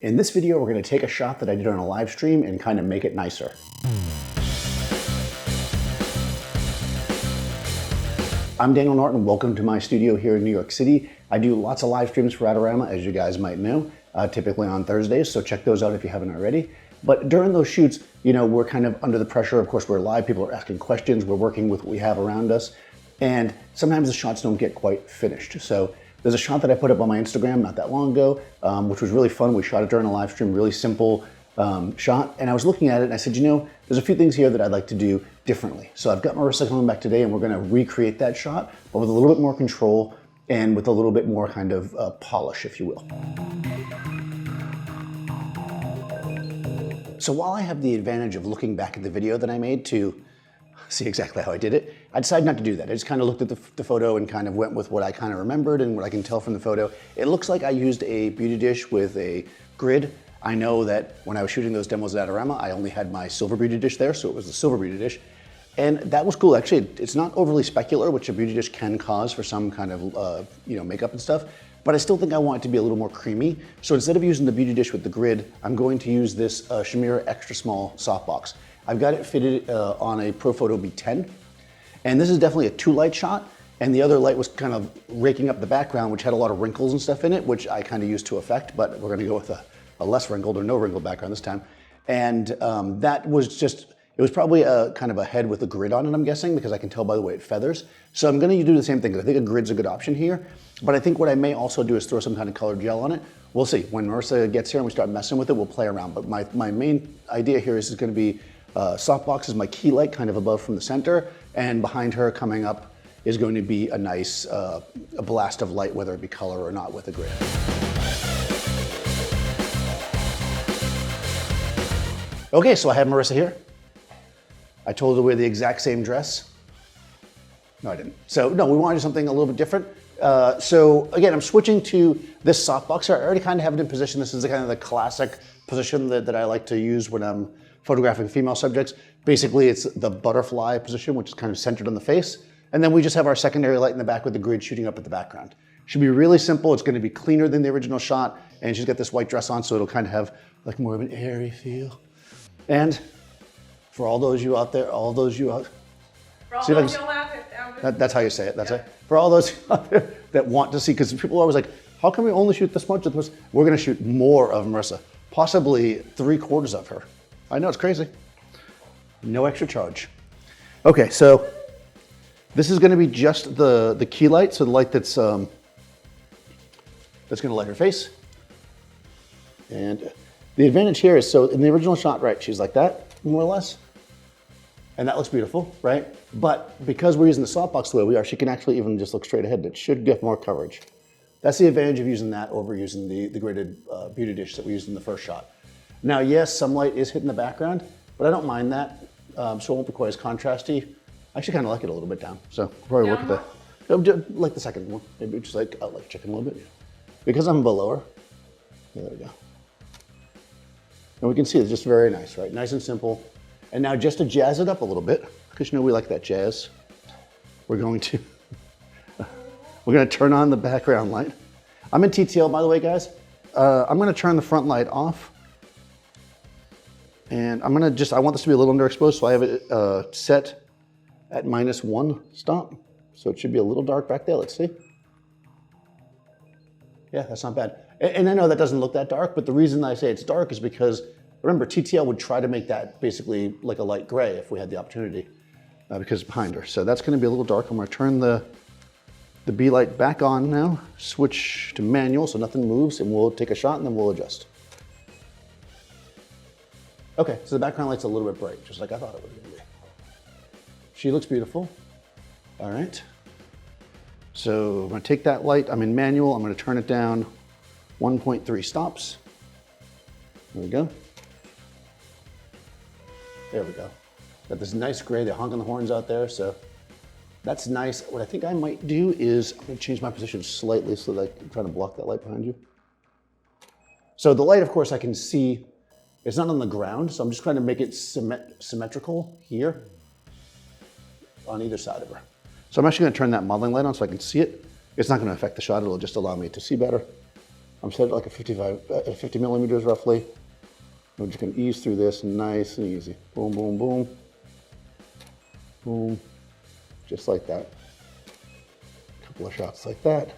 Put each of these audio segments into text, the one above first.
In this video, we're going to take a shot that I did on a live stream and kind of make it nicer. I'm Daniel Norton. Welcome to my studio here in New York City. I do lots of live streams for Adorama, as you guys might know, typically on Thursdays, so check those out if you haven't already. But during those shoots, you know, we're kind of under the pressure. Of course, we're live, people are asking questions, we're working with what we have around us, and sometimes the shots don't get quite finished. So there's a shot that I put up on my Instagram not that long ago, which was really fun. We shot it during a live stream, really simple shot. And I was looking at it and I said, you know, there's a few things here that I'd like to do differently. So I've got Marissa coming back today and we're gonna recreate that shot, but with a little bit more control and with a little bit more kind of polish, if you will. So while I have the advantage of looking back at the video that I made to see exactly how I did it, I decided not to do that. I just kind of looked at the photo and kind of went with what I kind of remembered and what I can tell from the photo. It looks like I used a beauty dish with a grid. I know that when I was shooting those demos at Adorama, I only had my silver beauty dish there, so it was the silver beauty dish. And that was cool. Actually, it's not overly specular, which a beauty dish can cause for some kind of makeup and stuff, but I still think I want it to be a little more creamy. So instead of using the beauty dish with the grid, I'm going to use this Shamira extra small softbox. I've got it fitted on a Profoto B10, and this is definitely a 2-light shot, and the other light was kind of raking up the background, which had a lot of wrinkles and stuff in it, which I kind of used to effect, but we're gonna go with a less wrinkled or no wrinkled background this time. And that was just, it was probably a kind of a head with a grid on it, I'm guessing, because I can tell by the way it feathers. So I'm gonna do the same thing, because I think a grid's a good option here, but I think what I may also do is throw some kind of colored gel on it. We'll see. When Marissa gets here and we start messing with it, we'll play around. But my main idea here is gonna be softbox is my key light kind of above from the center, and behind her coming up is going to be a nice a blast of light, whether it be color or not, with a grid. Okay, so I have Marissa here. I told her to wear the exact same dress. No, I didn't. So no, we wanted to do something a little bit different. So again, I'm switching to this softbox here. I already kind of have it in position. This is kind of the classic position that I like to use when I'm photographing female subjects. Basically, it's the butterfly position, which is kind of centered on the face. And then we just have our secondary light in the back with the grid shooting up at the background. Should be really simple. It's gonna be cleaner than the original shot. And she's got this white dress on, so it'll kind of have like more of an airy feel. And for all those you out there, that's how you say it, that's it. For all those out there that want to see, because people are always like, how can we only shoot this much of this? We're gonna shoot more of Marissa, possibly 3/4 of her. I know, it's crazy. No extra charge. Okay, so this is gonna be just the key light, so the light that's gonna light her face. And the advantage here is, so in the original shot, right, she's like that, more or less. And that looks beautiful, right? But because we're using the softbox the way we are, she can actually even just look straight ahead. It should get more coverage. That's the advantage of using that over using the gridded beauty dish that we used in the first shot. Now, yes, some light is hitting the background, but I don't mind that, so it won't be quite as contrasty. I actually kind of like it a little bit down, so probably work with that. Like the second one, maybe just like chicken a little bit. Because I'm below her, yeah, there we go. And we can see it's just very nice, right? Nice and simple. And now just to jazz it up a little bit, because you know we like that jazz, we're going to turn on the background light. I'm in TTL, by the way, guys. I'm gonna turn the front light off. And I want this to be a little underexposed, so I have it set at -1 stop. So it should be a little dark back there, let's see. Yeah, that's not bad. And I know that doesn't look that dark, but the reason I say it's dark is because, remember, TTL would try to make that basically like a light gray if we had the opportunity, because it's behind her. So that's gonna be a little dark. I'm gonna turn the B light back on now, switch to manual so nothing moves, and we'll take a shot and then we'll adjust. Okay, so the background light's a little bit bright, just like I thought it was gonna be. She looks beautiful. All right. So I'm gonna take that light, I'm in manual, I'm gonna turn it down 1.3 stops. There we go. There we go. Got this nice gray, they're honking the horns out there, so that's nice. What I think I might do is, I'm gonna change my position slightly so that I'm trying to block that light behind you. So the light, of course, I can see. It's not on the ground, so I'm just trying to make it symmetrical here on either side of her. So I'm actually gonna turn that modeling light on so I can see it. It's not gonna affect the shot, it'll just allow me to see better. I'm set at like a 50 millimeters roughly. We're just gonna ease through this nice and easy. Boom, boom, boom. Boom, just like that. A couple of shots like that.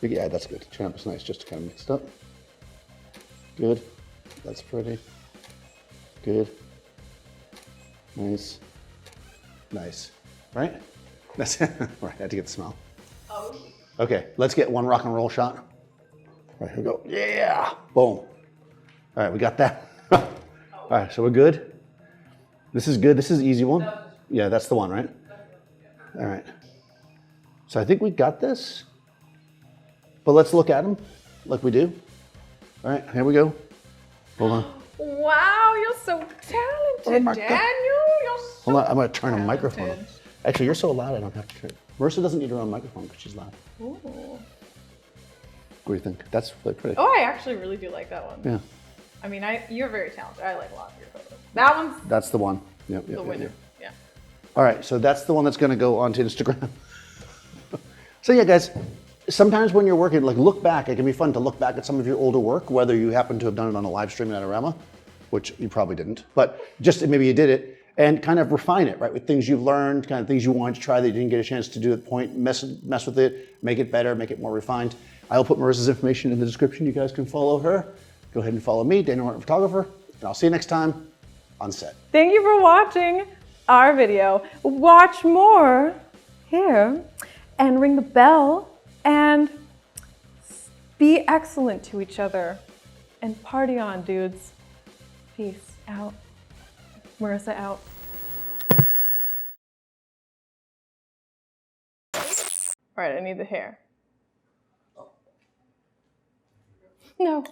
Yeah, that's good. Turn up is nice, just to kind of mix it up. Good, that's pretty. Good, nice, nice, right? That's right, I had to get the smell. Oh. Okay, let's get one rock and roll shot. All right, here we go. Yeah, boom. All right, we got that. All right, so we're good. This is good, this is an easy one. Yeah, that's the one, right? All right. So I think we got this, but let's look at them like we do. All right, here we go. Hold on. Wow, you're so talented, Daniel. You're so Hold on, I'm gonna turn a talented. microphone on. Actually, you're so loud I don't have to turn. Marissa doesn't need her own microphone because she's loud. Ooh. What do you think? That's really pretty. Oh, I actually really do like that one. Yeah. I mean, you're very talented. I like a lot of your photos. That one's That's the one. Yep, the winner. Yeah. All right, so that's the one that's gonna go onto Instagram. So yeah, guys, sometimes when you're working, like look back, it can be fun to look back at some of your older work, whether you happen to have done it on a live stream in Adorama, which you probably didn't, but just maybe you did it, and kind of refine it, right? With things you've learned, kind of things you wanted to try that you didn't get a chance to do at the point, mess with it, make it better, make it more refined. I'll put Marissa's information in the description. You guys can follow her. Go ahead and follow me, Daniel Norton Photographer, and I'll see you next time on set. Thank you for watching our video. Watch more here and ring the bell and be excellent to each other and party on, dudes. Peace out. Marissa out. All right, I need the hair. No.